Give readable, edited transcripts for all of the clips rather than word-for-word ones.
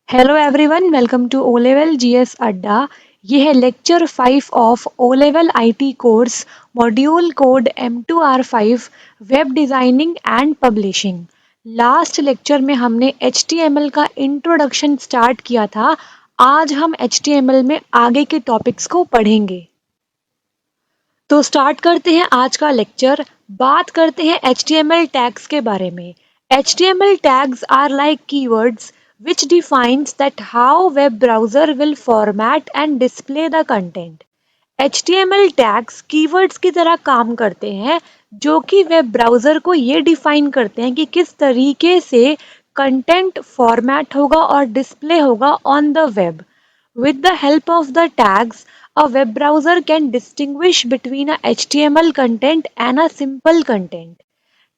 Hello everyone, welcome to O level GS Adda. ये है lecture 5 of O level IT course, module code M2R5, web designing and publishing. Last lecture में हमने HTML का introduction start किया था। आज हम HTML में आगे के टॉपिक्स को पढ़ेंगे। तो स्टार्ट करते हैं आज का लेक्चर। बात करते हैं HTML टैग्स के बारे में। HTML tags are like keywords which defines that how web browser will format and display the content. HTML tags keywords की तरह काम करते हैं जो कि वेब ब्राउज़र को ये डिफाइन करते हैं कि किस तरीके से कंटेंट फॉर्मेट होगा और डिस्प्ले होगा on the web. With the help of the tags, a web browser can distinguish between a HTML content and a simple content.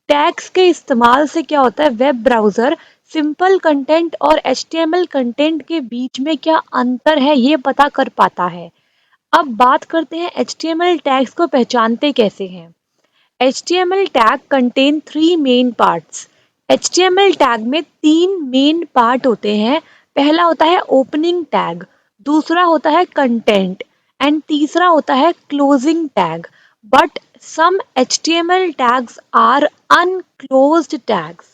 Tags के इस्तेमाल से क्या होता है, वेब ब्राउज़र सिंपल कंटेंट और HTML कंटेंट के बीच में क्या अंतर है ये पता कर पाता है। अब बात करते हैं HTML टैग्स को पहचानते कैसे हैं। HTML tag contain three main parts. HTML tag में तीन मेन पार्ट होते हैं। पहला होता है ओपनिंग टैग, दूसरा होता है कंटेंट एंड तीसरा होता है closing tag. But some HTML tags are unclosed tags.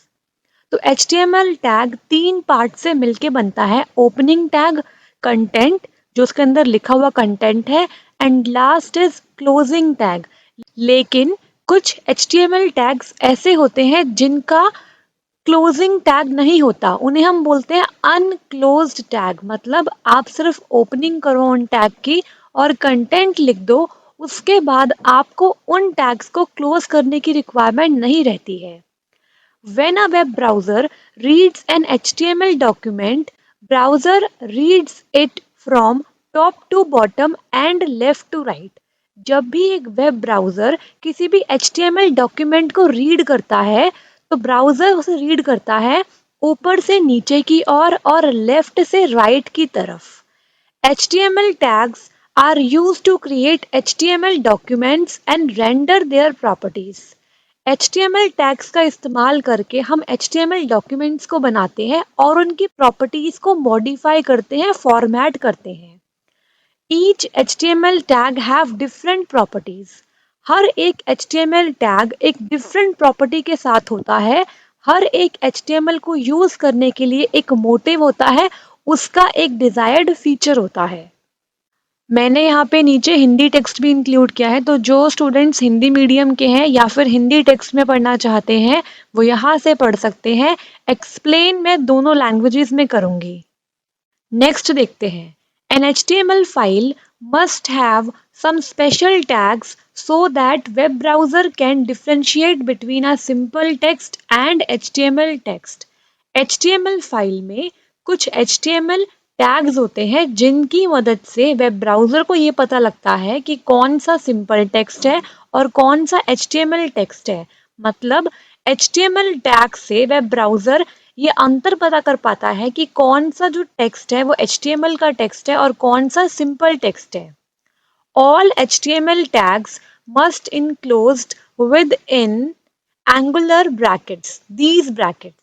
तो HTML टैग तीन पार्ट से मिलके बनता है। ओपनिंग टैग, कंटेंट जो उसके अंदर लिखा हुआ कंटेंट है, and last is closing tag. लेकिन कुछ HTML टैग्स ऐसे होते हैं जिनका क्लोजिंग टैग नहीं होता, उन्हें हम बोलते हैं अनक्लोज्ड टैग। मतलब आप सिर्फ ओपनिंग करो उन टैग की और कंटेंट लिख दो, उसके बाद आपको उन टैग्स को क्लोज करने की रिक्वायरमेंट नहीं रहती है। When a web browser reads an HTML document, browser reads it from top to bottom and left to right. जब भी एक वेब ब्राउज़र किसी भी HTML डॉक्यूमेंट को रीड करता है, तो ब्राउज़र उसे रीड करता है ऊपर से नीचे की ओर और लेफ्ट से राइट की तरफ। HTML tags are used to create HTML documents and render their properties. HTML tags का इस्तेमाल करके हम HTML डॉक्यूमेंट्स को बनाते हैं और उनकी प्रॉपर्टीज को मॉडिफाई करते हैं, फॉर्मेट करते हैं। Each HTML tag have different properties. हर एक HTML टैग एक डिफरेंट प्रॉपर्टी के साथ होता है। हर एक HTML को यूज करने के लिए एक मोटिव होता है, उसका एक डिजायर्ड फीचर होता है। मैंने यहाँ पे नीचे हिंदी टेक्स्ट भी इंक्लूड किया है, तो जो स्टूडेंट्स हिंदी मीडियम के हैं या फिर हिंदी टेक्स्ट में पढ़ना चाहते हैं वो यहाँ से पढ़ सकते हैं। एक्सप्लेन मैं दोनों लैंग्वेजेस में करूँगी। नेक्स्ट देखते हैं। An HTML file must have some special tags so that web browser can differentiate between a simple text and HTML text. HTML file में कुछ HTML टैग्स होते हैं जिनकी मदद से वेब ब्राउज़र को ये पता लगता है कि कौन सा सिंपल टेक्स्ट है और कौन सा HTML टेक्स्ट है। मतलब HTML टैग से वेब ब्राउज़र ये अंतर पता कर पाता है कि कौन सा जो टेक्स्ट है वो HTML का टेक्स्ट है और कौन सा सिंपल टेक्स्ट है। All HTML tags must enclosed within angular brackets. These brackets,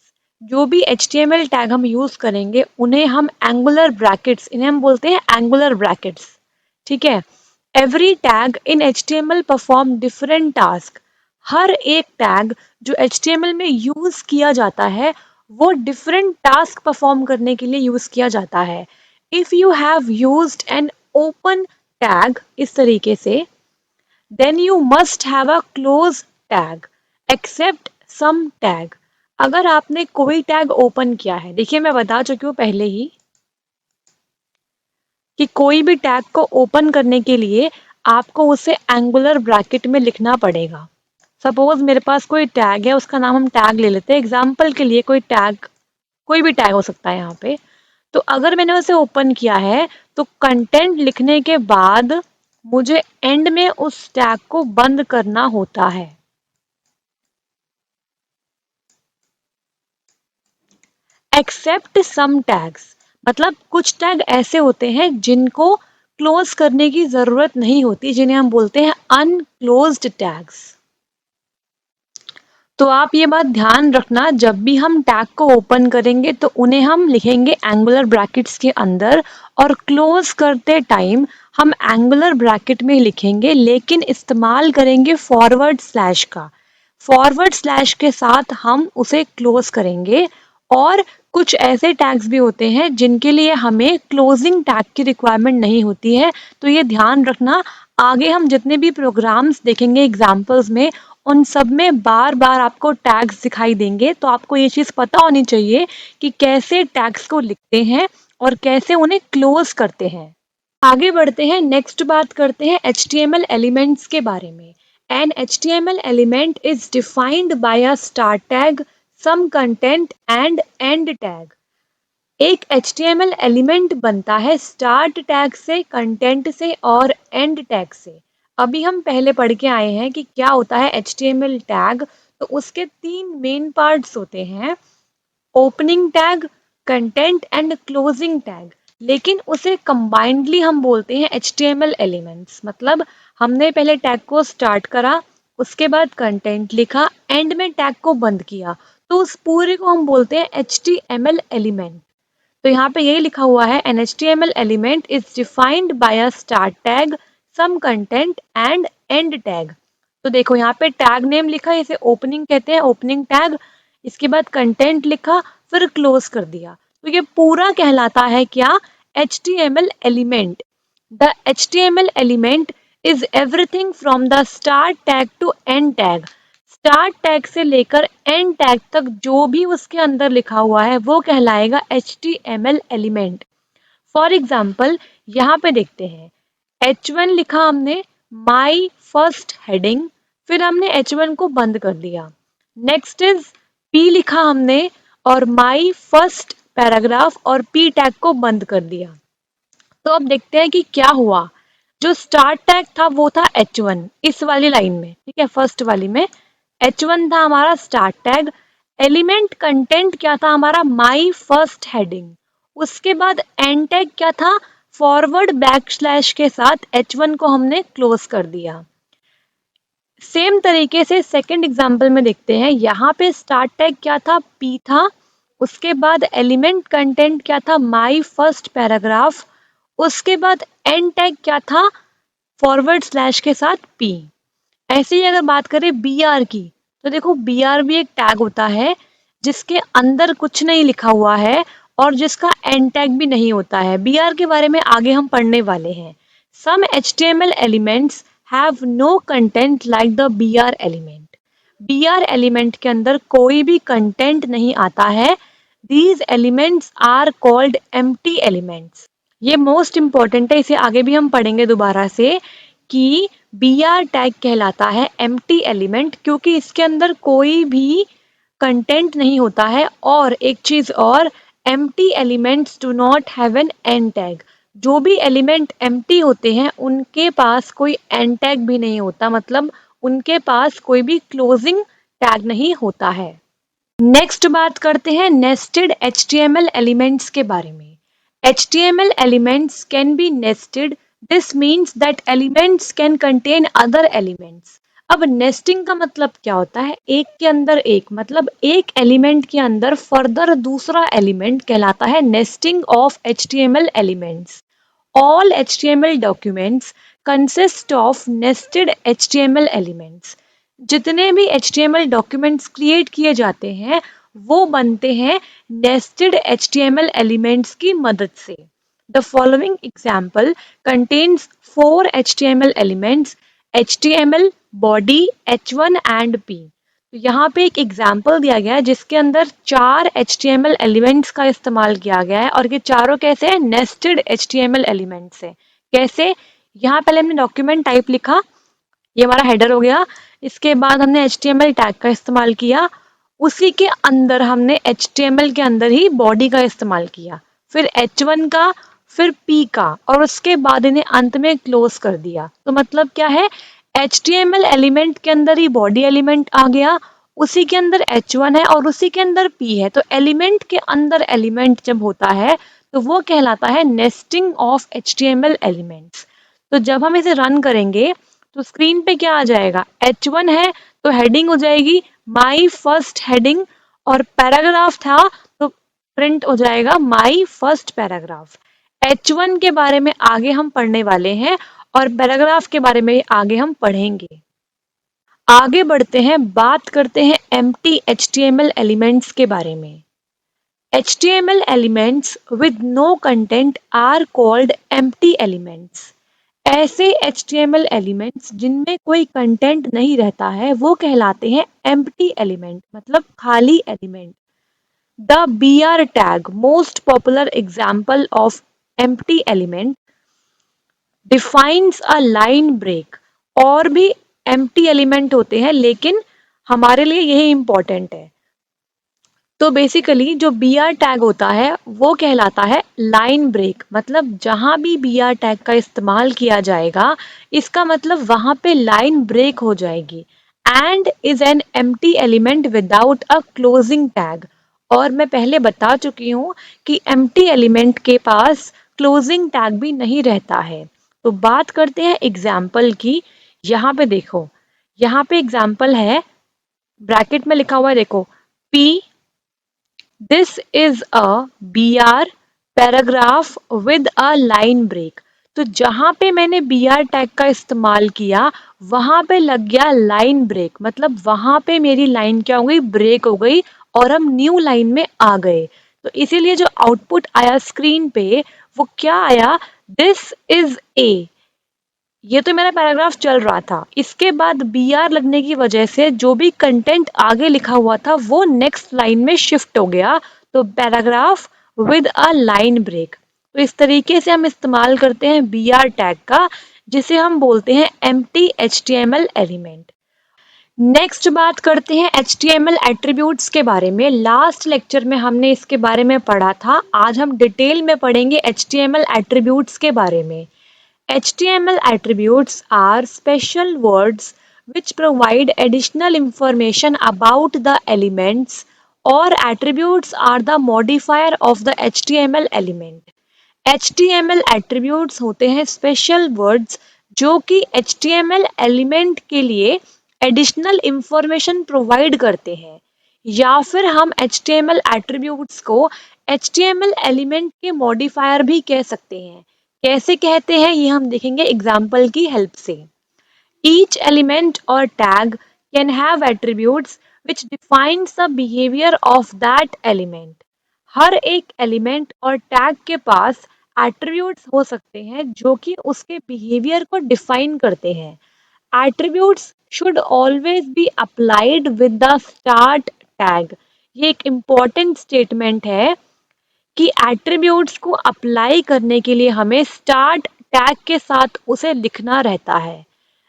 जो भी HTML टैग हम यूज करेंगे उन्हें हम एंगुलर ब्रैकेट्स, इन्हें हम बोलते हैं एंगुलर ब्रैकेट्स। ठीक है। Every tag in HTML perform different task. हर एक टैग जो HTML में यूज किया जाता है वो डिफरेंट टास्क परफॉर्म करने के लिए यूज किया जाता है। If you have used an open tag इस तरीके से, then you must have a close tag except some tag. अगर आपने कोई टैग ओपन किया है, देखिए मैं बता चुकी हूँ पहले ही कि कोई भी टैग को ओपन करने के लिए आपको उसे एंगुलर ब्रैकेट में लिखना पड़ेगा। सपोज मेरे पास कोई टैग है, उसका नाम हम टैग ले लेते हैं एग्जाम्पल के लिए। कोई टैग, कोई भी टैग हो सकता है यहाँ पे। तो अगर मैंने उसे ओपन किया है तो कंटेंट लिखने के बाद मुझे एंड में उस टैग को बंद करना होता है। एक्सेप्ट सम टैग्स, मतलब कुछ टैग ऐसे होते हैं जिनको क्लोज करने की जरूरत नहीं होती, जिन्हें हम बोलते हैं अनक्लोज्ड टैग्स। तो आप ये बात ध्यान रखना, जब भी हम टैग को ओपन करेंगे तो उन्हें हम लिखेंगे एंगुलर ब्रैकेट्स के अंदर, और क्लोज करते टाइम हम एंगुलर ब्रैकेट में लिखेंगे, लेकिन इस्तेमाल करेंगे फॉरवर्ड स्लैश का। फॉरवर्ड स्लैश के साथ हम उसे क्लोज करेंगे। और कुछ ऐसे टैग्स भी होते हैं जिनके लिए हमें क्लोजिंग टैग की रिक्वायरमेंट नहीं होती है, तो ये ध्यान रखना। आगे हम जितने भी प्रोग्राम्स देखेंगे एग्जाम्पल्स में, उन सब में बार बार आपको टैग्स दिखाई देंगे, तो आपको ये चीज़ पता होनी चाहिए कि कैसे टैग्स को लिखते हैं और कैसे उन्हें क्लोज करते हैं। आगे बढ़ते हैं, नेक्स्ट बात करते हैं HTML एलिमेंट्स के बारे में। An HTML element is defined by a start tag, some content and end tag. एक HTML एलिमेंट बनता है स्टार्ट टैग से, कंटेंट से और एंड टैग से। अभी हम पहले पढ़ के आए हैं कि क्या होता है HTML टैग। तो उसके तीन मेन पार्ट्स होते हैं, opening tag, content and closing tag. लेकिन उसे कंबाइंडली हम बोलते हैं HTML एलिमेंट्स। मतलब हमने पहले टैग को स्टार्ट करा, उसके बाद कंटेंट लिखा, एंड में टैग को बंद किया, तो उस पूरे को हम बोलते हैं HTML एलिमेंट। तो यहाँ पे यही लिखा हुआ है, an HTML element is defined by a start tag, some content and end tag. तो देखो यहाँ पे टैग नेम लिखा है, इसे ओपनिंग कहते हैं, ओपनिंग टैग। इसके बाद कंटेंट लिखा, फिर क्लोज कर दिया, तो ये पूरा कहलाता है क्या, HTML element. The HTML element is everything from the start tag to end tag. Start tag से लेकर एंड टैग तक जो भी उसके अंदर लिखा हुआ है वो कहलाएगा HTML एलिमेंट। फॉर एग्जाम्पल यहाँ पे देखते हैं, H1 लिखा हमने, माई फर्स्ट हेडिंग, फिर हमने H1 को बंद कर दिया। नेक्स्ट इज P लिखा हमने, और माई फर्स्ट पैराग्राफ, और P टैग को बंद कर दिया। तो अब देखते हैं कि क्या हुआ। जो स्टार्ट टैग था वो था H1 इस वाली लाइन में, ठीक है, फर्स्ट वाली में H1 था हमारा स्टार्ट टैग। एलिमेंट कंटेंट क्या था हमारा, माई फर्स्ट हेडिंग। उसके बाद एंड टैग क्या था, फॉरवर्ड बैक स्लैश के साथ H1 को हमने क्लोज कर दिया। सेम तरीके से सेकंड एग्जांपल में देखते हैं, यहाँ पे स्टार्ट टैग क्या था, P था। उसके बाद एलिमेंट कंटेंट क्या था, माई फर्स्ट पैराग्राफ। उसके बाद एंड टैग क्या था, फॉरवर्ड स्लैश के साथ P। ऐसे ही अगर बात करें BR की, तो देखो BR भी एक टैग होता है जिसके अंदर कुछ नहीं लिखा हुआ है और जिसका एंड टैग भी नहीं होता है। BR के बारे में आगे हम पढ़ने वाले हैं। Some HTML elements have no content like the BR element. BR element के अंदर कोई भी कंटेंट नहीं आता है। These elements are called empty elements। ये मोस्ट इंपॉर्टेंट है, इसे आगे भी हम पढ़ेंगे दोबारा से, कि BR टैग कहलाता है एम्प्टी एलिमेंट, क्योंकि इसके अंदर कोई भी कंटेंट नहीं होता है। और एक चीज और, empty elements do not have an and tag. जो भी एलिमेंट एम्प्टी होते हैं उनके पास कोई एंड टैग भी नहीं होता, मतलब उनके पास कोई भी क्लोजिंग टैग नहीं होता है। नेक्स्ट बात करते हैं नेस्टेड HTML एलिमेंट्स के बारे में। HTML elements can be nested. This means that elements can contain other elements। अब नेस्टिंग का मतलब क्या होता है, एक के अंदर एक, मतलब एक एलिमेंट के अंदर फर्दर दूसरा एलिमेंट कहलाता है nesting of HTML elements. All HTML documents consist of nested HTML elements। जितने भी HTML डॉक्यूमेंट्स क्रिएट किए जाते हैं वो बनते हैं नेस्टेड HTML एलिमेंट्स की मदद से। The following example contains 4 HTML elements, HTML, body, H1 and P। तो यहाँ पे एक एग्जाम्पल दिया गया है जिसके अंदर 4 HTML एलिमेंट्स का इस्तेमाल किया गया है, और ये चारों कैसे हैं, नेस्टेड HTML एलिमेंट्स है। कैसे, यहाँ पहले हमने डॉक्यूमेंट टाइप लिखा, ये हमारा हेडर हो गया। इसके बाद हमने HTML टैग का इस्तेमाल किया, उसी के अंदर हमने HTML के अंदर ही बॉडी का इस्तेमाल किया, फिर H1 का, फिर P का, और उसके बाद इन्हें अंत में क्लोज कर दिया। तो मतलब क्या है, HTML एलिमेंट के अंदर ही बॉडी एलिमेंट आ गया, उसी के अंदर H1 है और उसी के अंदर P है। तो एलिमेंट के अंदर एलिमेंट जब होता है तो वो कहलाता है नेस्टिंग ऑफ HTML एलिमेंट्स। तो जब हम इसे रन करेंगे तो स्क्रीन पे क्या आ जाएगा, H1 है तो हेडिंग हो जाएगी माई फर्स्ट हेडिंग, और पैराग्राफ था तो प्रिंट हो जाएगा माई फर्स्ट पैराग्राफ। H1 के बारे में आगे हम पढ़ने वाले हैं और पैराग्राफ के बारे में आगे हम पढ़ेंगे। आगे बढ़ते हैं, बात करते हैं एम्प्टी HTML एलिमेंट्स के बारे में। HTML elements with no content are called empty elements. ऐसे HTML elements जिनमें कोई कंटेंट नहीं रहता है वो कहलाते हैं empty element, मतलब खाली element. The BR tag, most popular example of empty element, defines a line break। और भी empty element होते हैं लेकिन हमारे लिए यही important है। तो बेसिकली जो बी आर टैग होता है वो कहलाता है लाइन ब्रेक, मतलब जहां भी बी आर टैग का इस्तेमाल किया जाएगा इसका मतलब वहां पे लाइन ब्रेक हो जाएगी। And is an empty element without a closing tag. और मैं पहले बता चुकी हूँ कि एम्प्टी एलिमेंट के पास क्लोजिंग टैग भी नहीं रहता है। तो बात करते हैं एग्जाम्पल की। यहाँ पे देखो, यहाँ पे एग्जाम्पल है, ब्रैकेट में लिखा हुआ है, देखो, p this is a BR paragraph with a line break. तो जहां पे मैंने BR टैग का इस्तेमाल किया वहां पे लग गया लाइन ब्रेक, मतलब वहां पे मेरी लाइन क्या हो गई, ब्रेक हो गई और हम न्यू लाइन में आ गए। तो इसीलिए जो आउटपुट आया स्क्रीन पे वो क्या आया, दिस इज ए। ये तो मेरा पैराग्राफ चल रहा था, इसके बाद बी आर लगने की वजह से जो भी कंटेंट आगे लिखा हुआ था वो नेक्स्ट लाइन में शिफ्ट हो गया। तो paragraph with a line break. तो इस तरीके से हम इस्तेमाल करते हैं बी आर टैग का, जिसे हम बोलते हैं एम्प्टी HTML एलिमेंट। नेक्स्ट बात करते हैं HTML एट्रीब्यूट्स के बारे में। लास्ट लेक्चर में हमने इसके बारे में पढ़ा था, आज हम डिटेल में पढ़ेंगे HTML एट्रीब्यूट्स के बारे में। HTML attributes are special words which provide additional information about the elements, or attributes are the modifier of the HTML element. HTML attributes होते हैं special words जो कि HTML element के लिए additional information provide करते हैं, या फिर हम HTML attributes को HTML element के modifier भी कह सकते हैं। कैसे कहते हैं ये हम देखेंगे एग्जाम्पल की हेल्प से। Each element or tag can have attributes which defines the behavior of that element. हर एक एलिमेंट और टैग के पास एट्रीब्यूट्स हो सकते हैं जो कि उसके बिहेवियर को डिफाइन करते हैं। Attributes should always be applied with the start tag. ये एक इम्पॉर्टेंट स्टेटमेंट है कि एट्रीब्यूट्स को अप्लाई करने के लिए हमें स्टार्ट टैग के साथ उसे लिखना रहता है।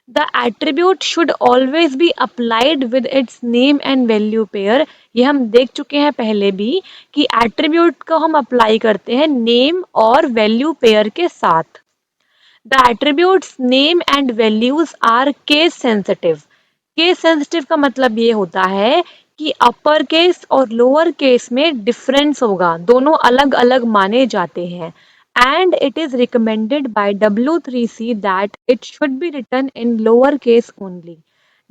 The attribute should always be applied with its name and value pair. ये हम देख चुके हैं पहले भी कि एट्रीब्यूट को हम अप्लाई करते हैं नेम और वैल्यू पेयर के साथ। The attributes name and values are case sensitive. Case sensitive का मतलब ये होता है कि अपर केस और लोअर केस में डिफरेंस होगा, दोनों अलग अलग माने जाते हैं। And it is recommended by W3C that it should be written in lower case only.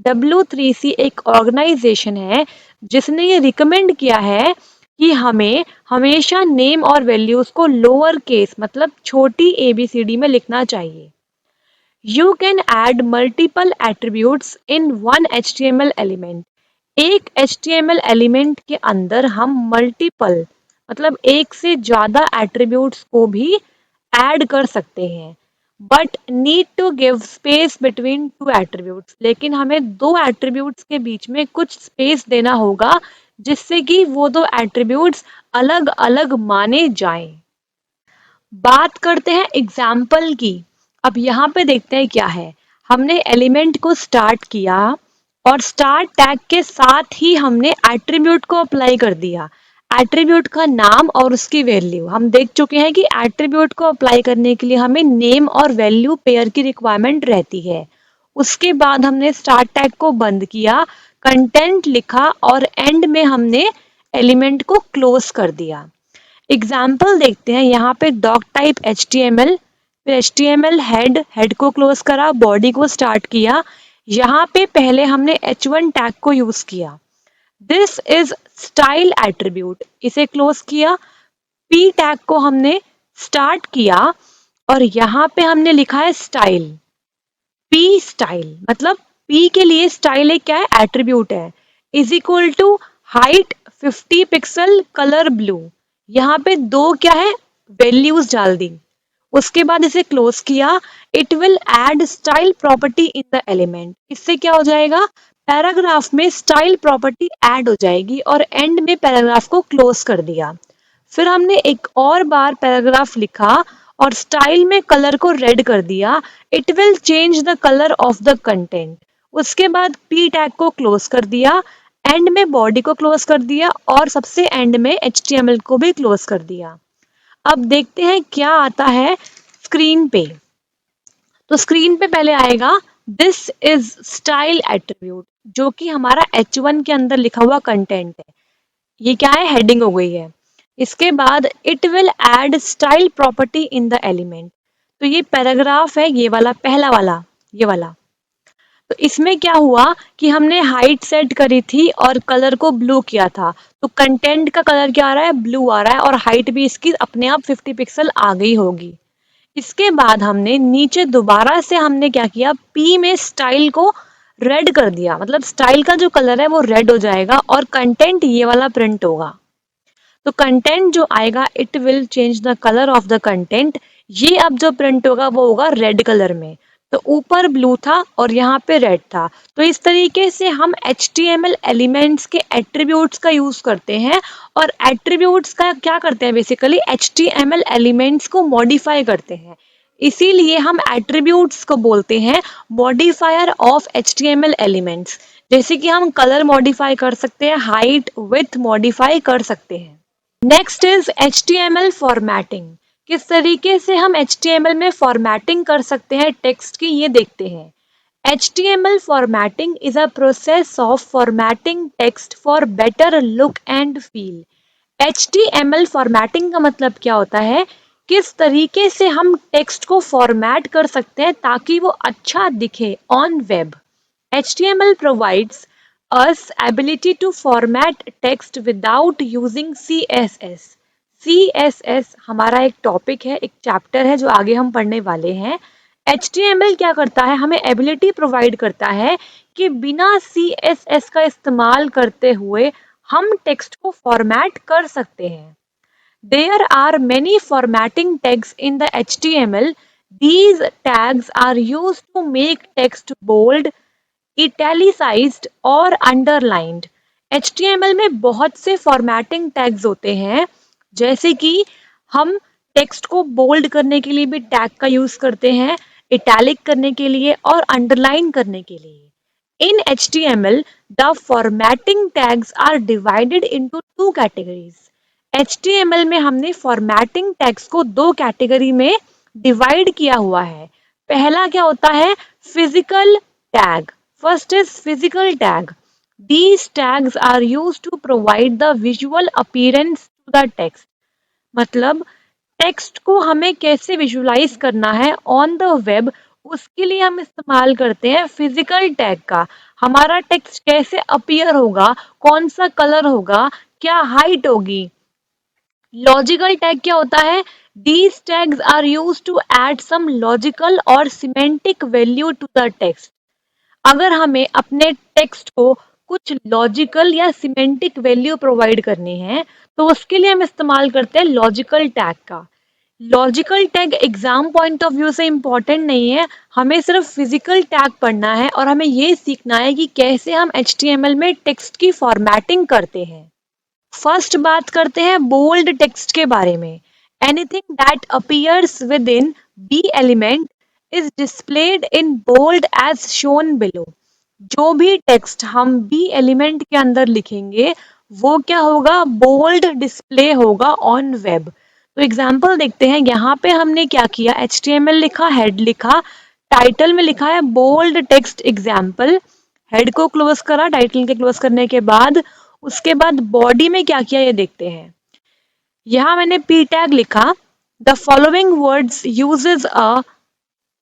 W3C एक ऑर्गेनाइजेशन है जिसने ये रिकमेंड किया है कि हमें हमेशा नेम और वैल्यूज को लोअर केस मतलब छोटी ABCD में लिखना चाहिए। You can add multiple attributes in one HTML element. एक HTML एलिमेंट के अंदर हम मल्टीपल मतलब एक से ज्यादा एट्रीब्यूट्स को भी ऐड कर सकते हैं, but need to give space between two attributes. लेकिन हमें दो एट्रीब्यूट्स के बीच में कुछ स्पेस देना होगा जिससे कि वो दो एट्रीब्यूट्स अलग अलग माने जाएं। बात करते हैं एग्जाम्पल की। अब यहाँ पे देखते हैं क्या है। हमने एलिमेंट को स्टार्ट किया और स्टार्ट टैग के साथ ही हमने एट्रीब्यूट को अप्लाई कर दिया। एट्रीब्यूट का नाम और उसकी वैल्यू हम देख चुके हैं कि एट्रीब्यूट को अप्लाई करने के लिए हमें नेम और वैल्यू पेयर की रिक्वायरमेंट रहती है। उसके बाद हमने स्टार्ट टैग को बंद किया, कंटेंट लिखा और एंड में हमने एलिमेंट को क्लोज कर दिया। एग्जाम्पल देखते हैं, यहाँ पे डॉक टाइप HTML, फिर HTML हेड को क्लोज करा, बॉडी को स्टार्ट किया। यहाँ पे पहले हमने H1 टैग को यूज किया। दिस इज स्टाइल एट्रीब्यूट, इसे क्लोज किया। पी टैग को हमने स्टार्ट किया और यहाँ पे हमने लिखा है स्टाइल। पी स्टाइल मतलब पी के लिए स्टाइल एक क्या है, एट्रीब्यूट है। Is equal to height 50 pixel colour blue. यहाँ पे दो क्या है, वैल्यूज डाल दी। उसके बाद इसे क्लोज किया। It will add style property in the element. इससे क्या हो जाएगा, पैराग्राफ में स्टाइल प्रॉपर्टी ऐड हो जाएगी और एंड में पैराग्राफ को क्लोज कर दिया। फिर हमने एक और बार पैराग्राफ लिखा और स्टाइल में कलर को रेड कर दिया। It will change the colour of the content. उसके बाद पी टैग को क्लोज कर दिया, एंड में बॉडी को क्लोज कर दिया और सबसे एंड में HTML को भी क्लोज कर दिया। अब देखते हैं क्या आता है स्क्रीन पे। तो स्क्रीन पे पहले आएगा दिस इज स्टाइल एट्रीब्यूट, जो कि हमारा H1 के अंदर लिखा हुआ कंटेंट है। ये क्या है, हेडिंग हो गई है। इसके बाद it will add style property in the element. तो ये पैराग्राफ है, ये वाला पहला वाला, ये वाला। तो इसमें क्या हुआ कि हमने हाइट सेट करी थी और कलर को ब्लू किया था। तो कंटेंट का कलर क्या आ रहा है, ब्लू आ रहा है और हाइट भी इसकी अपने आप 50 पिक्सल आ गई होगी। इसके बाद हमने नीचे दोबारा से हमने क्या किया, पी में स्टाइल को रेड कर दिया। मतलब स्टाइल का जो कलर है वो रेड हो जाएगा और कंटेंट ये वाला प्रिंट होगा। तो कंटेंट जो आएगा it will change the colour of the content. ये अब जो प्रिंट होगा वो होगा रेड कलर में। तो ऊपर ब्लू था और यहाँ पे रेड था। तो इस तरीके से हम HTML एलिमेंट्स के एट्रीब्यूट्स का यूज करते हैं। और एट्रीब्यूट्स का क्या करते हैं, बेसिकली HTML एलिमेंट्स को मॉडिफाई करते हैं। इसीलिए हम एट्रीब्यूट्स को बोलते हैं मॉडिफायर ऑफ HTML एलिमेंट्स। जैसे कि हम कलर मॉडिफाई कर सकते हैं, हाइट विड्थ मॉडिफाई कर सकते हैं। Next is HTML formatting. किस तरीके से हम HTML में फॉर्मेटिंग कर सकते हैं टेक्स्ट की, ये देखते हैं। HTML formatting is a process of formatting text for better look and feel. HTML formatting का मतलब क्या होता है, किस तरीके से हम टेक्स्ट को फॉर्मेट कर सकते हैं ताकि वो अच्छा दिखे on web. HTML provides us ability to format text without using CSS. CSS हमारा एक टॉपिक है, एक चैप्टर है जो आगे हम पढ़ने वाले हैं। HTML क्या करता है, हमें एबिलिटी प्रोवाइड करता है कि बिना CSS का इस्तेमाल करते हुए हम टेक्स्ट को फॉर्मेट कर सकते हैं। There are many formatting tags in the HTML. These tags are used to make text bold, italicised और अंडरलाइंड। HTML में बहुत से फॉर्मेटिंग टैग्स होते हैं, जैसे कि हम टेक्स्ट को बोल्ड करने के लिए भी टैग का यूज करते हैं, इटैलिक करने के लिए और अंडरलाइन करने के लिए। इन HTML the formatting tags are divided into two categories. HTML में हमने फॉर्मेटिंग टैग्स को दो कैटेगरी में डिवाइड किया हुआ है। पहला क्या होता है, physical tag. First is physical tag. These tags are used to provide the visual appearance to the text. मतलब टेक्स्ट को हमें कैसे विजुलाइज करना है ऑन द वेब, उसके लिए हम इस्तेमाल करते हैं फिजिकल टैग का। हमारा टेक्स्ट कैसे अपीयर होगा, कौन सा कलर होगा, क्या हाइट होगी। लॉजिकल टैग क्या होता है, these tags are used to add some logical or semantic value to the text. अगर हमें अपने टेक्स्ट को कुछ लॉजिकल या सिमेंटिक वैल्यू प्रोवाइड करनी है तो उसके लिए हम इस्तेमाल करते हैं लॉजिकल टैग का। Logical tag exam point of view से इम्पॉर्टेंट नहीं है, हमें सिर्फ फिजिकल टैग पढ़ना है और हमें ये सीखना है कि कैसे हम HTML में टेक्स्ट की फॉर्मेटिंग करते हैं। फर्स्ट बात करते हैं बोल्ड टेक्स्ट के बारे में। Anything that appears within b element is displayed in bold as shown below. जो भी टेक्स्ट हम बी एलिमेंट के अंदर लिखेंगे वो क्या होगा, बोल्ड डिस्प्ले होगा ऑन वेब। तो एग्जाम्पल देखते हैं, यहाँ पे हमने क्या किया, HTML लिखा, हेड लिखा, टाइटल में लिखा है बोल्ड टेक्स्ट एग्जाम्पल। हेड को क्लोज करा टाइटल के क्लोज करने के बाद। उसके बाद बॉडी में क्या किया ये देखते हैं। यहाँ मैंने पी टैग लिखा, the following words uses a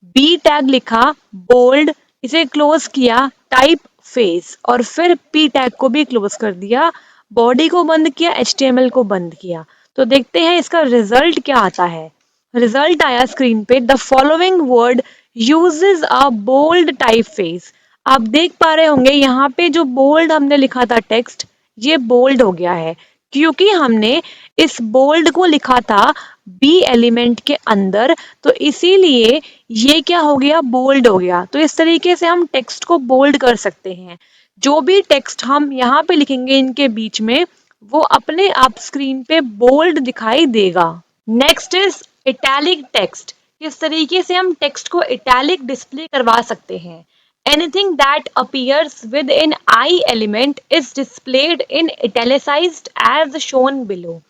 b tag लिखा, बोल्ड, इसे क्लोज किया, टाइप फेज और फिर पी टैग को भी क्लोज कर दिया, बॉडी को बंद किया, HTML को बंद किया। तो देखते हैं इसका रिजल्ट क्या आता है। रिजल्ट आया स्क्रीन पे, the following word uses a bold typeface. आप देख पा रहे होंगे यहाँ पे जो बोल्ड हमने लिखा था टेक्स्ट, ये बोल्ड हो गया है क्योंकि हमने इस बोल्ड को लिखा था बी एलिमेंट के अंदर, तो इसीलिए ये क्या हो गया, बोल्ड हो गया। तो इस तरीके से हम टेक्स्ट को बोल्ड कर सकते हैं। जो भी टेक्स्ट हम यहाँ पे लिखेंगे इनके बीच में, वो अपने आप स्क्रीन पे बोल्ड दिखाई देगा। Next is italic text. इस तरीके से हम टेक्स्ट को इटैलिक डिस्प्ले करवा सकते हैं। Anything that appears within i element is displayed in italicized as shown below.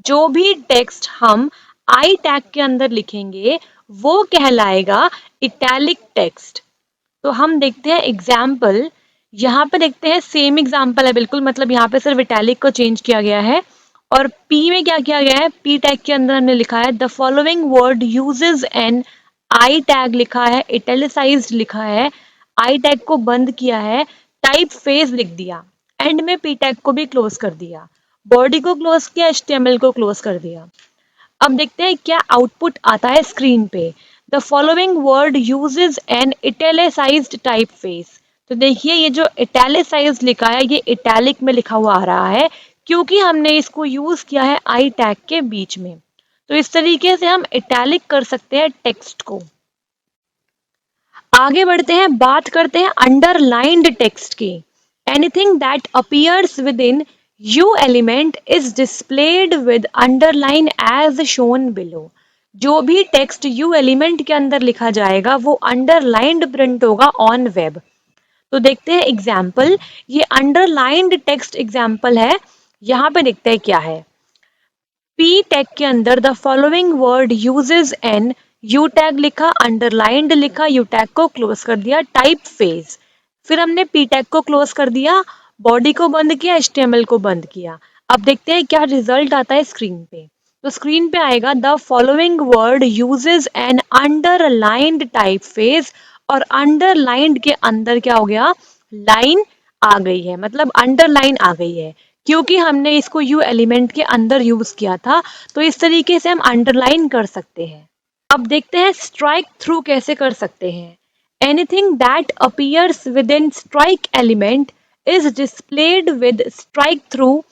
जो भी टेक्स्ट हम आई टैग के अंदर लिखेंगे वो कहलाएगा इटैलिक टेक्स्ट। तो हम देखते हैं एग्जाम्पल, यहाँ पे देखते हैं सेम एग्जाम्पल है बिल्कुल, मतलब यहाँ पे सिर्फ इटैलिक को चेंज किया गया है। और पी में क्या किया गया है, पी टैग के अंदर हमने लिखा है the following word uses an i tag लिखा है, इटैलिसाइज्ड लिखा है, आई टैग को बंद किया है, टाइप फेज लिख दिया, एंड में पी टैग को भी क्लोज कर दिया, बॉडी को क्लोज किया, HTML को क्लोज कर दिया। अब देखते हैं क्या आउटपुट आता है स्क्रीन पे। The following word uses an italicized typeface. तो देखिए ये जो इटैलिसाइज्ड लिखा है ये इटैलिक में लिखा हुआ आ रहा है क्योंकि हमने इसको यूज किया है आई टैग के बीच में। तो इस तरीके से हम इटैलिक कर सकते हैं टेक्स्ट को। आगे बढ़ते हैं, बात करते हैं अंडरलाइंड टेक्स्ट की। Anything that appears within u element is displayed with underline as shown below. जो भी टेक्स्ट यू एलिमेंट के अंदर लिखा जाएगा वो अंडरलाइंड प्रिंट होगा ऑन वेब। तो देखते हैं एग्जाम्पल, ये अंडरलाइंड टेक्स्ट एग्जाम्पल है। यहाँ पे देखते हैं क्या है। पी टैग के अंदर the following word uses an, u tag लिखा, अंडरलाइंड लिखा, यू टैग को क्लोज कर दिया, टाइप फेज, फिर हमने पी टैग को क्लोज कर दिया, बॉडी को बंद किया, HTML को बंद किया। अब देखते हैं क्या रिजल्ट आता है स्क्रीन पे। तो स्क्रीन पे आएगा the following word uses an underlined typeface, और अंडरलाइंड के अंदर क्या हो गया, लाइन आ गई है, मतलब अंडरलाइन आ गई है क्योंकि हमने इसको यू एलिमेंट के अंदर यूज किया था। तो इस तरीके से हम अंडरलाइन कर सकते हैं। अब देखते हैं स्ट्राइक थ्रू कैसे कर सकते हैं। Anything that appears within strike element is displayed with strike through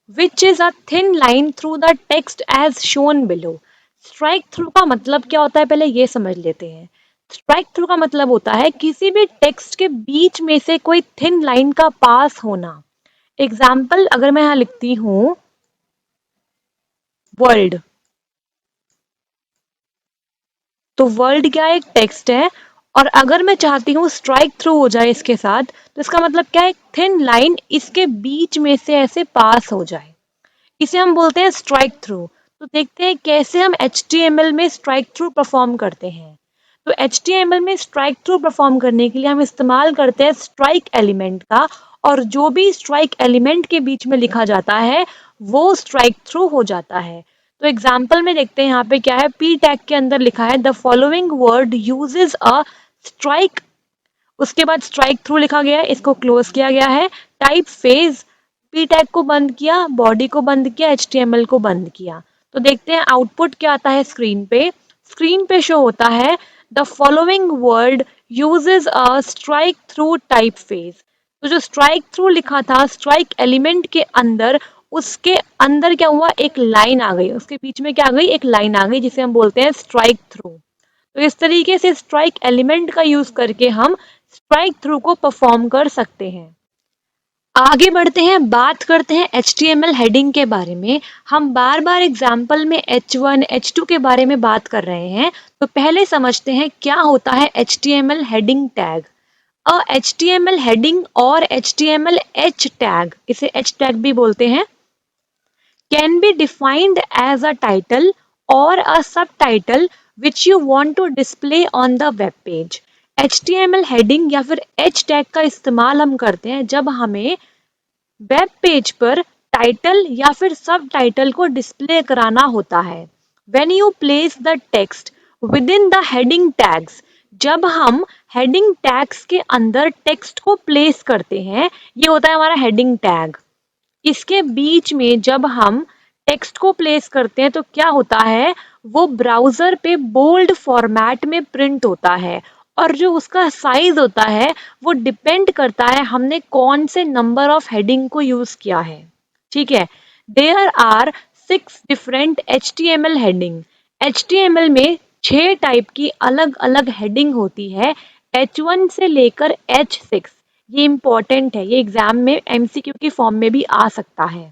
which is a thin line through the text as shown below. Strike through का मतलब क्या होता है पहले ये समझ लेते हैं। स्ट्राइक थ्रू का मतलब होता है किसी भी टेक्स्ट के बीच में से कोई थिन लाइन का पास होना। एग्जाम्पल अगर मैं यहाँ लिखती हूँ वर्ल्ड, तो वर्ल्ड क्या है, एक टेक्स्ट है, और अगर मैं चाहती हूँ स्ट्राइक थ्रू हो जाए इसके साथ, तो इसका मतलब क्या है, थिन लाइन इसके बीच में से ऐसे पास हो जाए, इसे हम बोलते हैं स्ट्राइक थ्रू। तो देखते हैं कैसे हम HTML में स्ट्राइक थ्रू परफॉर्म करते हैं। तो HTML में स्ट्राइक थ्रू परफॉर्म करने के लिए हम इस्तेमाल करते हैं स्ट्राइक एलिमेंट का, और जो भी स्ट्राइक एलिमेंट के बीच में लिखा जाता है वो स्ट्राइक थ्रू हो जाता है। तो एग्जाम्पल में देखते हैं यहाँ पे क्या है, पी टैग के अंदर लिखा है the following word uses a strike, उसके बाद स्ट्राइक थ्रू लिखा गया है, इसको क्लोज किया गया है, टाइप फेज, पी टैग को बंद किया, बॉडी को बंद किया, HTML को बंद किया। तो देखते हैं आउटपुट क्या आता है स्क्रीन पे। स्क्रीन पे शो होता है the following word uses a strike through type phase. तो जो स्ट्राइक थ्रू लिखा था स्ट्राइक एलिमेंट के अंदर, उसके अंदर क्या हुआ, एक लाइन आ गई, उसके बीच में क्या आ गई, एक लाइन आ गई, जिसे हम बोलते हैं स्ट्राइक थ्रू। तो इस तरीके से स्ट्राइक एलिमेंट का यूज करके हम स्ट्राइक थ्रू को परफॉर्म कर सकते हैं। आगे बढ़ते हैं, बात करते हैं HTML हेडिंग के बारे में। हम बार बार एग्जाम्पल में H1, H2 के बारे में बात कर रहे हैं, तो पहले समझते हैं क्या होता है HTML हेडिंग टैग। अ HTML हेडिंग और HTML H टैग, इसे H टैग भी बोलते हैं, can be defined as a title or a subtitle which you want to display on the web page. HTML heading या फिर H टैग का इस्तेमाल हम करते हैं जब हमें वेब पेज पर टाइटल या फिर सब टाइटल को डिस्प्ले कराना होता है। When you place the text within the heading tags, जब हम हेडिंग टैग्स के अंदर टेक्स्ट को प्लेस करते हैं, ये होता है हमारा हेडिंग टैग। इसके बीच में जब हम टेक्स्ट को प्लेस करते हैं तो क्या होता है, वो ब्राउज़र पे बोल्ड फॉर्मेट में प्रिंट होता है और जो उसका साइज़ होता है वो डिपेंड करता है हमने कौन से नंबर ऑफ हेडिंग को यूज़ किया है। ठीक है, there are 6 different HTML heading. HTML में 6 टाइप की अलग अलग हेडिंग होती है, H1 से लेकर H6। ये इम्पॉर्टेंट है, ये एग्जाम में MCQ की फॉर्म में भी आ सकता है।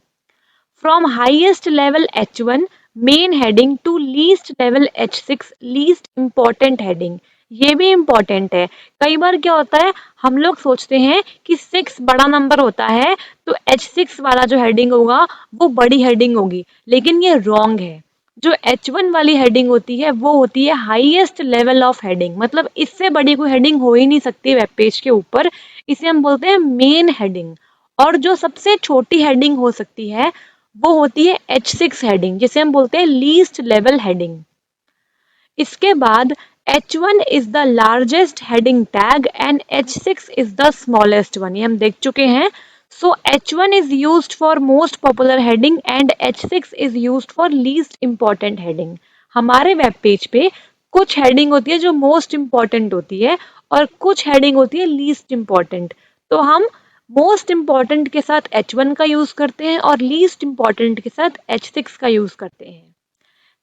From highest level H1 main heading to least level H6 least important heading. ये भी इम्पॉर्टेंट है। कई बार क्या होता है, हम लोग सोचते हैं कि 6 बड़ा नंबर होता है तो H6 वाला जो हेडिंग होगा वो बड़ी हेडिंग होगी, लेकिन ये रॉन्ग है। जो H1 वाली हेडिंग होती है वो होती है हाईएस्ट लेवल ऑफ हेडिंग, मतलब इससे बड़ी कोई हेडिंग हो ही नहीं सकती वेब पेज के ऊपर, इसे हम बोलते हैं मेन हेडिंग। और जो सबसे छोटी हेडिंग हो सकती है वो होती है H6 हेडिंग, जिसे हम बोलते हैं लीस्ट लेवल हेडिंग। इसके बाद H1 is the largest heading tag and H6 is the smallest one, ये हम देख चुके हैं। सो H1 is used for most popular heading and H6 is used for least important heading. हमारे वेब पेज पे कुछ हेडिंग होती है जो मोस्ट इंपॉर्टेंट होती है और कुछ हेडिंग होती है लीस्ट इंपॉर्टेंट। तो हम मोस्ट इंपॉर्टेंट के साथ H1 का यूज करते हैं और लीस्ट इंपॉर्टेंट के साथ H6 का यूज करते हैं।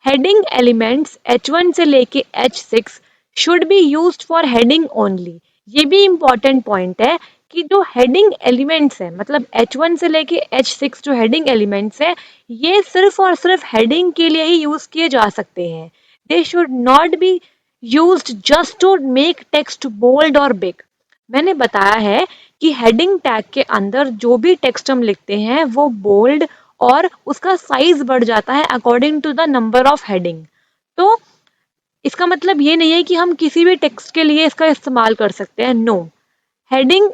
हेडिंग एलिमेंट्स H1 से लेके H6 should be used for heading only. ये भी इम्पॉर्टेंट पॉइंट है कि जो हेडिंग एलिमेंट्स है, मतलब H1 से लेके H6 जो हेडिंग एलिमेंट्स है, ये सिर्फ और सिर्फ हेडिंग के लिए ही यूज किए जा सकते हैं। They should not be used just to make text bold और बिग। मैंने बताया है कि हेडिंग टैग के अंदर जो भी टेक्स्ट हम लिखते हैं वो बोल्ड और उसका साइज बढ़ जाता है according to the number of heading. तो इसका मतलब ये नहीं है कि हम किसी भी टेक्स्ट के लिए इसका इस्तेमाल कर सकते हैं, नो। हेडिंग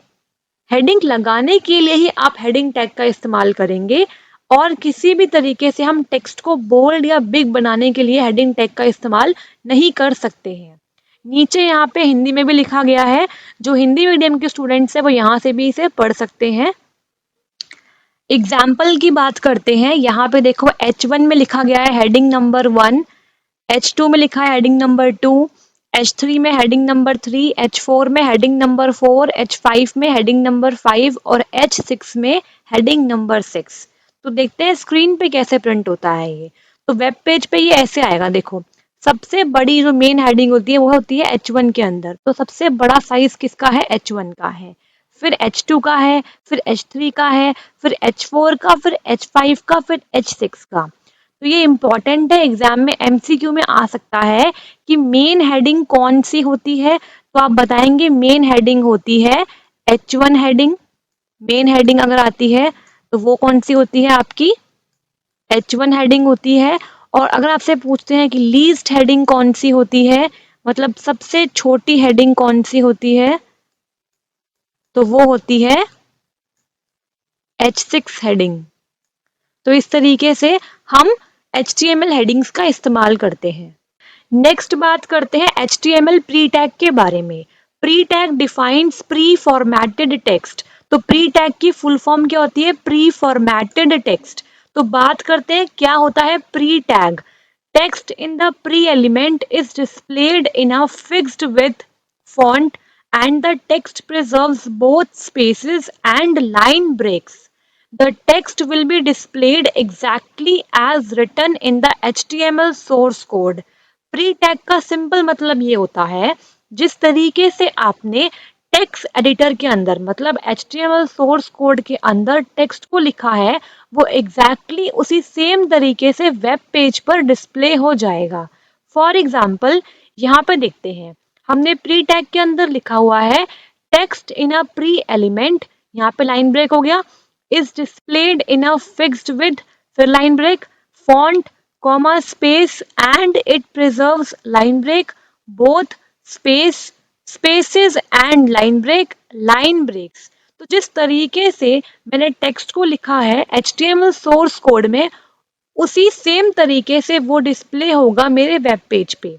हेडिंग लगाने के लिए ही आप हेडिंग टैग का इस्तेमाल करेंगे और किसी भी तरीके से हम टेक्स्ट को बोल्ड या बिग बनाने के लिए हेडिंग टैग का इस्तेमाल नहीं कर सकते हैं। नीचे यहाँ पे हिंदी में भी लिखा गया है, जो हिंदी मीडियम के स्टूडेंट्स हैं वो यहाँ से भी इसे पढ़ सकते हैं। एग्जाम्पल की बात करते हैं, यहाँ पे देखो H1 में लिखा गया है हेडिंग नंबर 1, H2 में लिखा है हेडिंग नंबर 2, H3 में हेडिंग नंबर 3, H4 में हेडिंग नंबर 4, H5 में हेडिंग नंबर 5 और H6 में हेडिंग नंबर 6। तो देखते हैं स्क्रीन पे कैसे प्रिंट होता है ये। तो वेब पेज पे ये ऐसे आएगा, देखो सबसे बड़ी जो मेन हेडिंग होती है वो होती है H1 के अंदर, तो सबसे बड़ा साइज किसका है, H1 का है। फिर H2 का है, फिर H3 का है, फिर H4 का, फिर H5 का, फिर H6 का। तो ये इम्पॉर्टेंट है, एग्जाम में MCQ में आ सकता है कि मेन हेडिंग कौन सी होती है। तो आप बताएंगे मेन हेडिंग होती है H1 हेडिंग। मेन हेडिंग अगर आती है तो वो कौन सी होती है आपकी, H1 हेडिंग होती है। और अगर आपसे पूछते हैं कि लीस्ट हेडिंग कौन सी होती है, मतलब सबसे छोटी हेडिंग कौन सी होती है, तो वो होती है H6 हेडिंग। तो इस तरीके से हम HTML हेडिंग्स का इस्तेमाल करते हैं। नेक्स्ट बात करते हैं HTML प्री टैग के बारे में। Pre tag defines pre formatted text. तो प्री टैग की फुल फॉर्म क्या होती है, प्री फॉर्मेटेड टेक्स्ट। तो बात करते हैं क्या होता है pre tag. Text in the pre element is displayed in a fixed with font and the text preserves both spaces and line breaks. The text will be displayed exactly as written in the HTML source code. Pre tag का simple मतलब ये होता है, जिस तरीके से आपने text editor के अंदर मतलब HTML सोर्स कोड के अंदर टेक्स्ट को लिखा है वो एग्जैक्टली उसी सेम तरीके से वेब पेज पर डिस्प्ले हो जाएगा। फॉर एग्जाम्पल यहाँ पे देखते हैं, हमने प्री टैग के अंदर लिखा हुआ है text in a pre element, यहाँ पे लाइन ब्रेक हो गया, is displayed in a fixed width, फिर line break, font comma space and it preserves line break, both spaces and line breaks। तो जिस तरीके से मैंने टेक्स्ट को लिखा है HTML सोर्स कोड में, उसी सेम तरीके से वो डिस्प्ले होगा मेरे वेब पेज पे।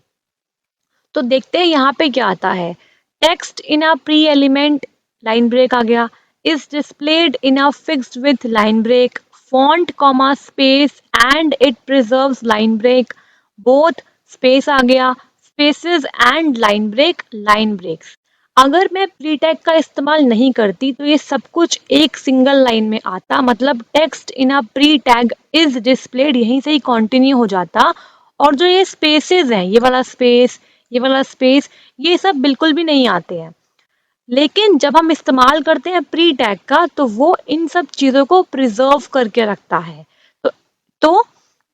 तो देखते हैं यहाँ पे क्या आता है, text in a pre element line break आ गया, is displayed in a fixed width line break, font comma space and it preserves line break, both space आ गया, स्पेसेस एंड लाइन ब्रेक्स। अगर मैं प्री टैग का इस्तेमाल नहीं करती तो ये सब कुछ एक सिंगल लाइन में आता, मतलब text in a pre tag is displayed यहीं से ही कंटिन्यू हो जाता। और जो ये स्पेसेस हैं, ये वाला स्पेस, ये सब बिल्कुल भी नहीं आते हैं। लेकिन जब हम इस्तेमाल करते हैं प्री टैग का तो वो इन सब चीज़ों को प्रिजर्व करके रखता है। तो तो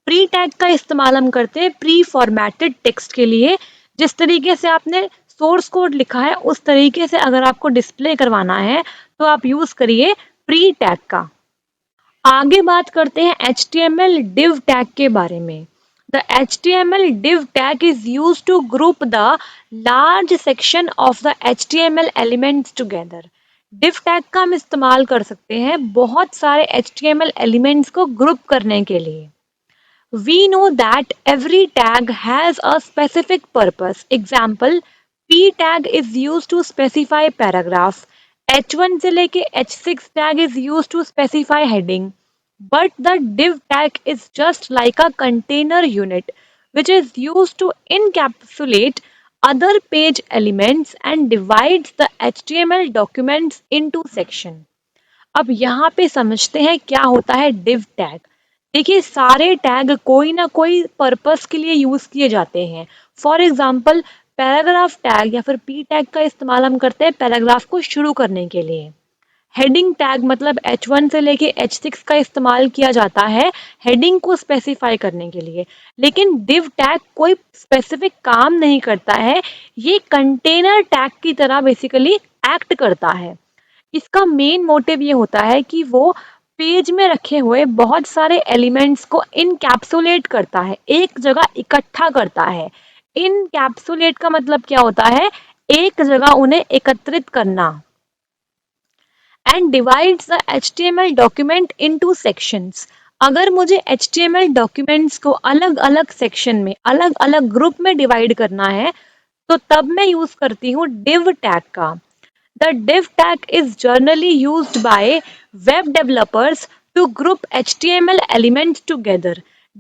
प्री टैग का इस्तेमाल हम करते हैं प्री फॉर्मेटेड टेक्स्ट के लिए। जिस तरीके से आपने सोर्स कोड लिखा है उस तरीके से अगर आपको डिस्प्ले करवाना है तो आप यूज़ करिए प्री टैग का। आगे बात करते हैं HTML div tag के बारे में। The HTML div tag is used to group the large section of the HTML elements together. div tag का हम इस्तेमाल कर सकते हैं बहुत सारे HTML elements को ग्रुप करने के लिए। We know that every tag has a specific purpose. Example, p tag is used to specify paragraph. H1 से लेके H6 tag is used to specify heading. But the div tag is just like a container unit which is used to encapsulate other page elements and divides the HTML documents into sections. अब यहाँ पे समझते हैं क्या होता है div tag. देखिए सारे टैग कोई ना कोई पर्पस के लिए यूज किए जाते हैं। फॉर एग्जाम्पल पैराग्राफ टैग या फिर पी टैग का इस्तेमाल हम करते हैं पैराग्राफ को शुरू करने के लिए। हेडिंग टैग मतलब H1 से लेके H6 का इस्तेमाल किया जाता है हेडिंग को स्पेसिफाई करने के लिए। लेकिन div टैग कोई स्पेसिफिक काम नहीं करता है, ये कंटेनर टैग की तरह बेसिकली एक्ट करता है। इसका मेन मोटिव ये होता है कि वो पेज में रखे हुए बहुत सारे एलिमेंट्स को इनकैप्सुलेट करता है, एक जगह इकट्ठा करता है। इनकैप्सुलेट का मतलब क्या होता है? एक जगह उन्हें एकत्रित करना। And divides the HTML document into sections. अगर मुझे HTML डॉक्यूमेंट्स को अलग अलग सेक्शन में अलग अलग ग्रुप में डिवाइड करना है तो तब मैं यूज करती हूँ div टैग का। The div tag is generally used by web developers to group HTML elements together.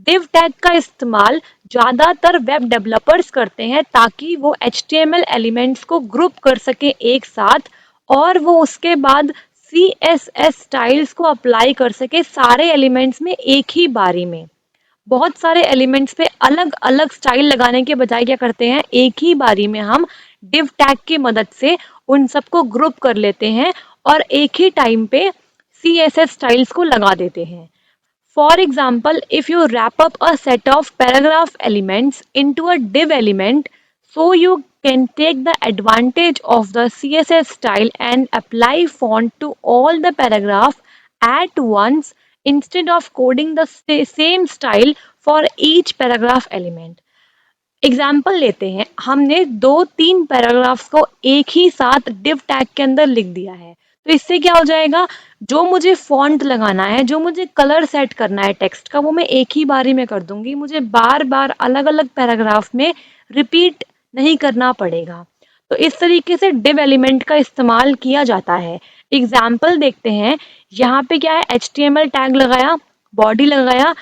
div tag का इस्तेमाल ज़्यादातर वेब डेवलपर्स करते हैं ताकि वो HTML एलिमेंट्स को ग्रुप कर सके एक साथ और वो उसके बाद CSS स्टाइल्स को अप्लाई कर सके सारे एलिमेंट्स में एक ही बारी में। बहुत सारे एलिमेंट्स पे अलग अलग स्टाइल लगाने के बजाय क्या करते हैं, एक ही बारी में हम div टैग की मदद से उन सबको ग्रुप कर लेते हैं और एक ही टाइम पे CSS स्टाइल्स को लगा देते हैं। For example, if you wrap up a set of paragraph elements into a div element, so you can take the advantage of the CSS style and apply font to all the paragraph at once instead of coding the same style for each paragraph element. Example लेते हैं, हमने 2-3 paragraphs को एक ही साथ div tag के अंदर लिख दिया है तो इससे क्या हो जाएगा, जो मुझे फॉन्ट लगाना है, जो मुझे कलर सेट करना है टेक्स्ट का, वो मैं एक ही बारी में कर दूंगी। मुझे बार बार अलग अलग पैराग्राफ में रिपीट नहीं करना पड़ेगा। तो इस तरीके से div एलिमेंट का इस्तेमाल किया जाता है। एग्जाम्पल देखते हैं, यहाँ पे क्या है, HTML टैग लगाया, बॉडी लगाया,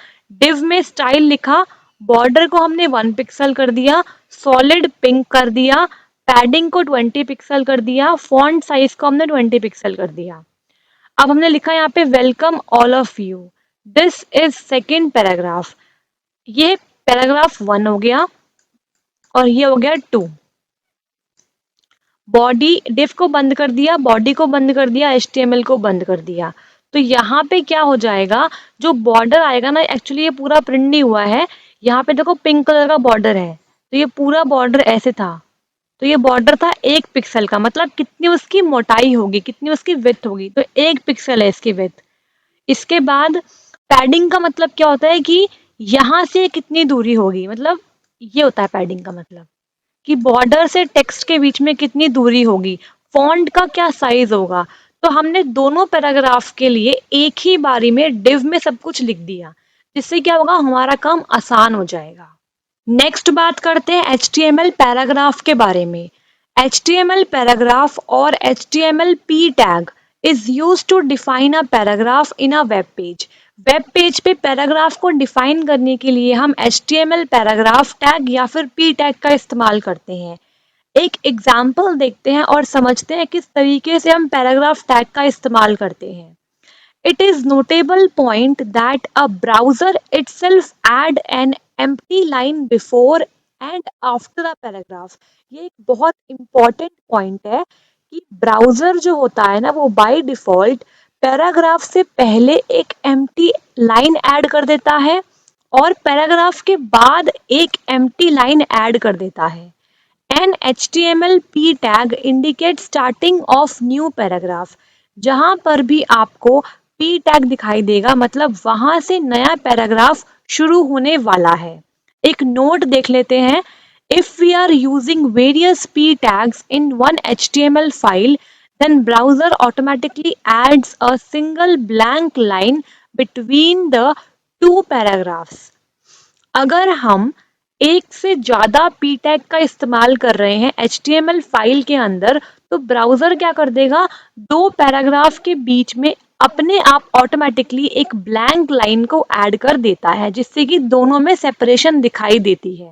div में स्टाइल लिखा, बॉर्डर को हमने 1 पिक्सल कर दिया, सॉलिड पिंक कर दिया, पैडिंग को 20 पिक्सल कर दिया, फॉन्ट साइज को हमने 20 पिक्सल कर दिया। अब हमने लिखा यहाँ पे welcome all of you, this is second paragraph. ये पैराग्राफ 1 हो गया और ये हो गया 2। बॉडी डिव को बंद कर दिया, बॉडी को बंद कर दिया, HTML को बंद कर दिया। तो यहाँ पे क्या हो जाएगा, जो बॉर्डर आएगा ना, एक्चुअली ये पूरा प्रिंट नहीं हुआ है, यहाँ पे देखो पिंक कलर का बॉर्डर है, तो ये पूरा बॉर्डर ऐसे था, तो ये बॉर्डर था 1 पिक्सल का, मतलब कितनी उसकी मोटाई होगी, कितनी उसकी विड्थ होगी, तो 1 पिक्सल है इसकी विड्थ। इसके बाद पैडिंग का मतलब क्या होता है कि यहाँ से कितनी दूरी होगी, मतलब ये होता है पैडिंग का मतलब कि बॉर्डर से टेक्स्ट के बीच में कितनी दूरी होगी, फॉन्ट का क्या साइज होगा। तो हमने दोनों पैराग्राफ के लिए एक ही बारी में डिव में सब कुछ लिख दिया, जिससे क्या होगा, हमारा काम आसान हो जाएगा। नेक्स्ट बात करते हैं HTML पैराग्राफ के बारे में। HTML paragraph or HTML p tag is used to define a paragraph in a web page. Web page पे पैराग्राफ को डिफाइन करने के लिए हम HTML पैराग्राफ टैग या फिर p टैग का इस्तेमाल करते हैं। एक एग्जाम्पल देखते हैं और समझते हैं किस तरीके से हम पैराग्राफ टैग का इस्तेमाल करते हैं। It is notable point that a browser itself add an empty line before and after a paragraph। ये एक बहुत important point है कि ब्राउज़र जो होता है ना वो बाय डिफ़ॉल्ट पैराग्राफ से पहले एक empty line ऐड कर देता है और पैराग्राफ के बाद एक empty line ऐड कर देता है। An HTML p tag indicates starting of new paragraph। जहां पर भी आपको p tag दिखाई देगा मतलब वहां से नया पैराग्राफ शुरू होने वाला है। एक नोट देख लेते हैं। If we are using various p tags in one HTML file, then browser automatically adds a single blank line between the two paragraphs। अगर हम एक से ज़्यादा p टैग का इस्तेमाल कर रहे हैं HTML फाइल के अंदर तो ब्राउज़र क्या कर देगा, दो पैराग्राफ के बीच में अपने आप ऑटोमेटिकली एक ब्लैंक लाइन को ऐड कर देता है जिससे कि दोनों में सेपरेशन दिखाई देती है।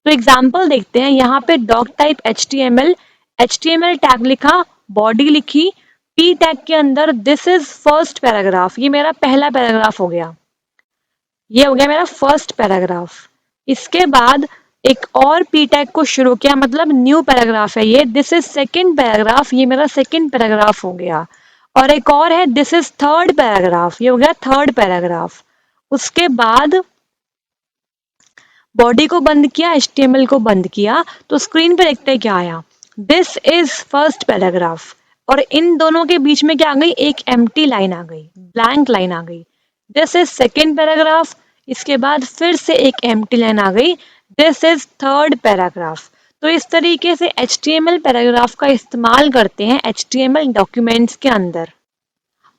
तो एग्जाम्पल देखते हैं। यहाँ पे डॉक टाइप HTML टैग लिखा, बॉडी लिखी, p टैग के अंदर दिस इज फर्स्ट पैराग्राफ, ये मेरा पहला पैराग्राफ हो गया, ये हो गया मेरा फर्स्ट पैराग्राफ। इसके बाद एक और p टैग को शुरू किया मतलब न्यू पैराग्राफ है ये, दिस इज सेकंड पैराग्राफ, ये मेरा सेकंड पैराग्राफ हो गया। और एक और है दिस इज थर्ड पैराग्राफ, ये हो गया थर्ड पैराग्राफ। उसके बाद बॉडी को बंद किया, HTML को बंद किया, तो स्क्रीन पे देखते हैं क्या आया, दिस इज फर्स्ट पैराग्राफ। और इन दोनों के बीच में क्या आ गई, एक एम्प्टी लाइन आ गई, ब्लैंक लाइन आ गई, दिस इज सेकेंड पैराग्राफ। इसके बाद फिर से एक एम्प्टी लाइन आ गई, दिस इज थर्ड पैराग्राफ। तो इस तरीके से HTML पैराग्राफ का इस्तेमाल करते हैं HTML डॉक्यूमेंट्स के अंदर।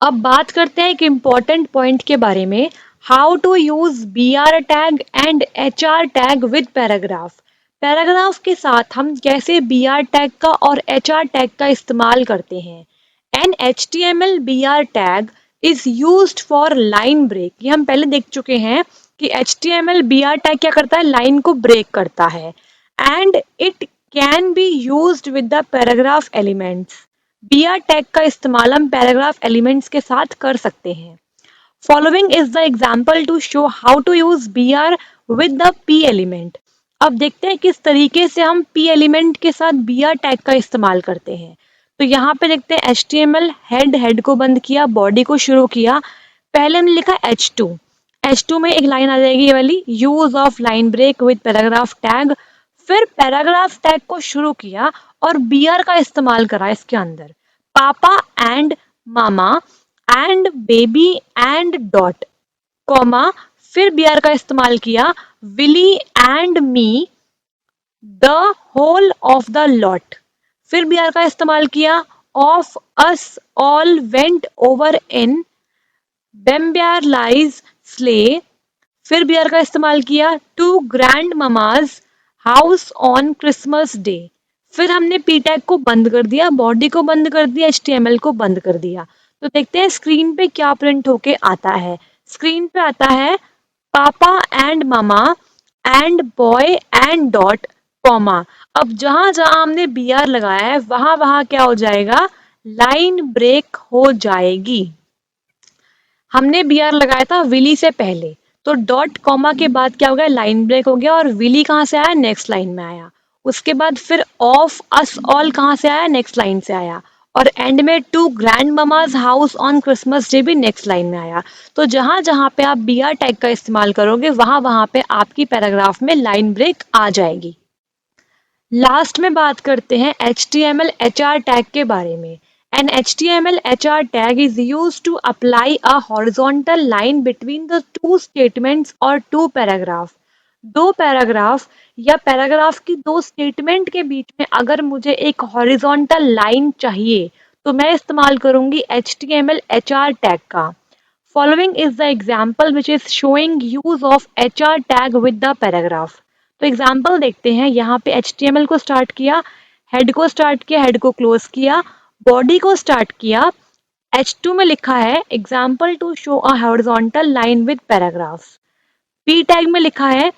अब बात करते हैं एक इम्पॉर्टेंट पॉइंट के बारे में, how to use BR tag and HR tag with paragraph. Paragraph के साथ हम कैसे BR टैग का और HR टैग का इस्तेमाल करते हैं। An HTML BR tag is used for line break, ये हम पहले देख चुके हैं कि HTML BR टैग क्या करता है, लाइन को ब्रेक करता है। And it can be used with the paragraph elements. BR tag का इस्तेमाल हम पैराग्राफ एलिमेंट्स के साथ कर सकते हैं। Following is the example to show how to use BR with the P element. अब देखते हैं किस तरीके से हम P एलिमेंट के साथ BR टैग का इस्तेमाल करते हैं। तो यहाँ पे देखते हैं HTML हेड को बंद किया, बॉडी को शुरू किया। पहले हमने लिखा H2 में एक लाइन आ जाएगी ये वाली, use of line break with paragraph tag. फिर पैराग्राफ टैग को शुरू किया और BR का इस्तेमाल करा इसके अंदर, papa and mama and baby and dot, comma, फिर BR का इस्तेमाल किया, Willie and me, the whole of the lot, फिर BR का इस्तेमाल किया, of us all went over in, बेम्ब्यार लाइज स्ले, फिर BR का इस्तेमाल किया, to grand mama's house on Christmas day. फिर हमने p टैग को बंद कर दिया, बॉडी को बंद कर दिया, HTML को बंद कर दिया। तो देखते हैं स्क्रीन पे क्या प्रिंट होके आता है। स्क्रीन पे आता है पापा and mama and boy and dot, comma. अब जहां जहां हमने BR लगाया है वहां वहां क्या हो जाएगा, लाइन ब्रेक हो जाएगी। हमने BR लगाया था विली से पहले, तो डॉट कॉमा के बाद क्या हो गया, लाइन ब्रेक हो गया और विली कहाँ से आया, नेक्स्ट लाइन में आया। उसके बाद फिर ऑफ अस ऑल कहाँ से आया, नेक्स्ट लाइन से आया। और एंड में to grand mama's house on Christmas day भी नेक्स्ट लाइन में आया। तो जहां जहां पे आप BR टैग का इस्तेमाल करोगे वहां वहां पे आपकी पैराग्राफ में लाइन ब्रेक आ जाएगी। लास्ट में बात करते हैं HTML HR टैग के बारे में। An HTML HR tag is used to apply a horizontal line between the two statements or two paragraph। दो पैराग्राफ या पैराग्राफ की दो स्टेटमेंट के बीच में अगर मुझे एक हॉरिजॉन्टल लाइन चाहिए तो मैं इस्तेमाल करूंगी HTML HR टैग का। Following is the example which is showing use of HR tag with the paragraph। तो एग्जाम्पल देखते हैं। यहाँ पे HTML को स्टार्ट किया, हेड को स्टार्ट किया, हेड को क्लोज किया, बॉडी को स्टार्ट किया। H2 में लिखा है example to show a horizontal line with paragraphs. P tag में लिखा है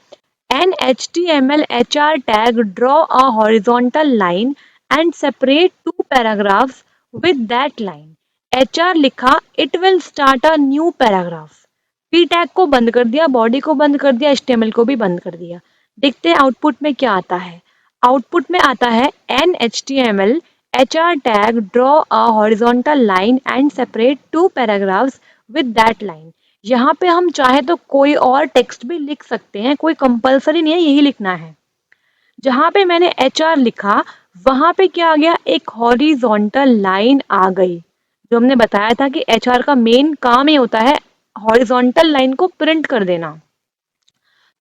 an HTML HR tag draw a horizontal line and separate two paragraphs with that line. HR लिखा it will start a new paragraph. P tag को बंद कर दिया, body को बंद कर दिया, HTML को भी बंद कर दिया। देखते हैं आउटपुट में क्या आता है। आउटपुट में आता है an HTML HR tag draw a horizontal line and separate two paragraphs with that line. यहाँ पे हम चाहे तो कोई और टेक्स्ट भी लिख सकते हैं, कोई कंपलसरी नहीं है यही लिखना है। जहाँ पे मैंने HR लिखा वहाँ पे क्या आ गया, एक हॉरिजॉन्टल लाइन आ गई। जो हमने बताया था कि HR का मेन काम ही होता है हॉरिजॉन्टल लाइन को प्रिंट कर देना।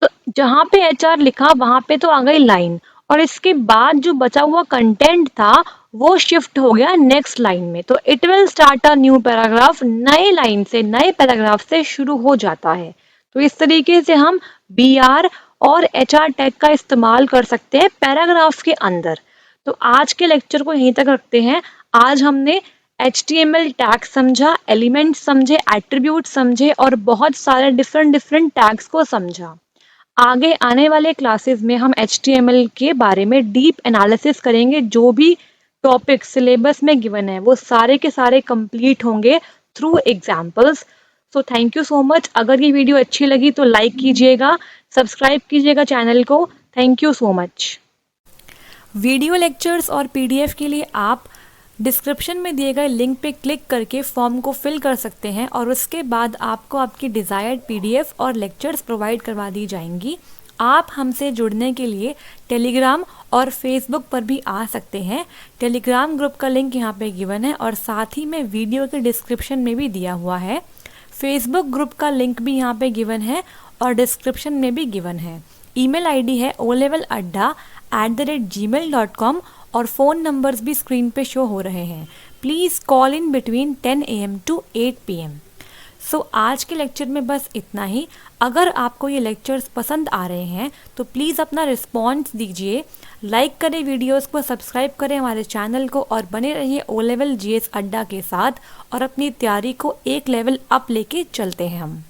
तो जहाँ पे HR लिखा वहाँ पे तो आ गई लाइन, और इसके बाद जो बचा हुआ कंटेंट था वो शिफ्ट हो गया नेक्स्ट लाइन में। तो it will start a new paragraph, नए लाइन से, नए पैराग्राफ से शुरू हो जाता है। तो इस तरीके से हम BR और HR टैग का इस्तेमाल कर सकते हैं पैराग्राफ के अंदर। तो आज के लेक्चर को यहीं तक रखते हैं। आज हमने HTML टैग समझा, एलिमेंट समझे, एट्रीब्यूट समझे और बहुत सारे डिफरेंट टैग्स को समझा। आगे आने वाले क्लासेस में हम HTML के बारे में डीप एनालिसिस करेंगे। जो भी टॉपिक सिलेबस में गिवन है वो सारे के सारे कंप्लीट होंगे through examples. So thank you so much. अगर ये वीडियो अच्छी लगी तो लाइक कीजिएगा, सब्सक्राइब कीजिएगा चैनल को। Thank you so much. Video lectures और PDF के लिए आप डिस्क्रिप्शन में दिए गए लिंक पे क्लिक करके फॉर्म को फिल कर सकते हैं और उसके बाद आपको आपकी डिज़ायर्ड PDF और लेक्चर्स प्रोवाइड करवा दी जाएंगी। आप हमसे जुड़ने के लिए टेलीग्राम और फेसबुक पर भी आ सकते हैं। टेलीग्राम ग्रुप का लिंक यहाँ पे गिवन है और साथ ही में वीडियो के डिस्क्रिप्शन में भी दिया हुआ है। फेसबुक ग्रुप का लिंक भी यहाँ पे गिवन है और डिस्क्रिप्शन में भी गिवन है। ईमेल आईडी है olevaladda@gmail.com और फ़ोन नंबर्स भी स्क्रीन पे शो हो रहे हैं। Please call in between 10 AM to 8 PM। सो आज के लेक्चर में बस इतना ही। अगर आपको ये लेक्चर्स पसंद आ रहे हैं तो प्लीज़ अपना रिस्पॉन्स दीजिए, लाइक करें वीडियोस को, सब्सक्राइब करें हमारे चैनल को और बने रहिए ओ लेवल GS अड्डा के साथ और अपनी तैयारी को एक लेवल अप लेके चलते हैं हम।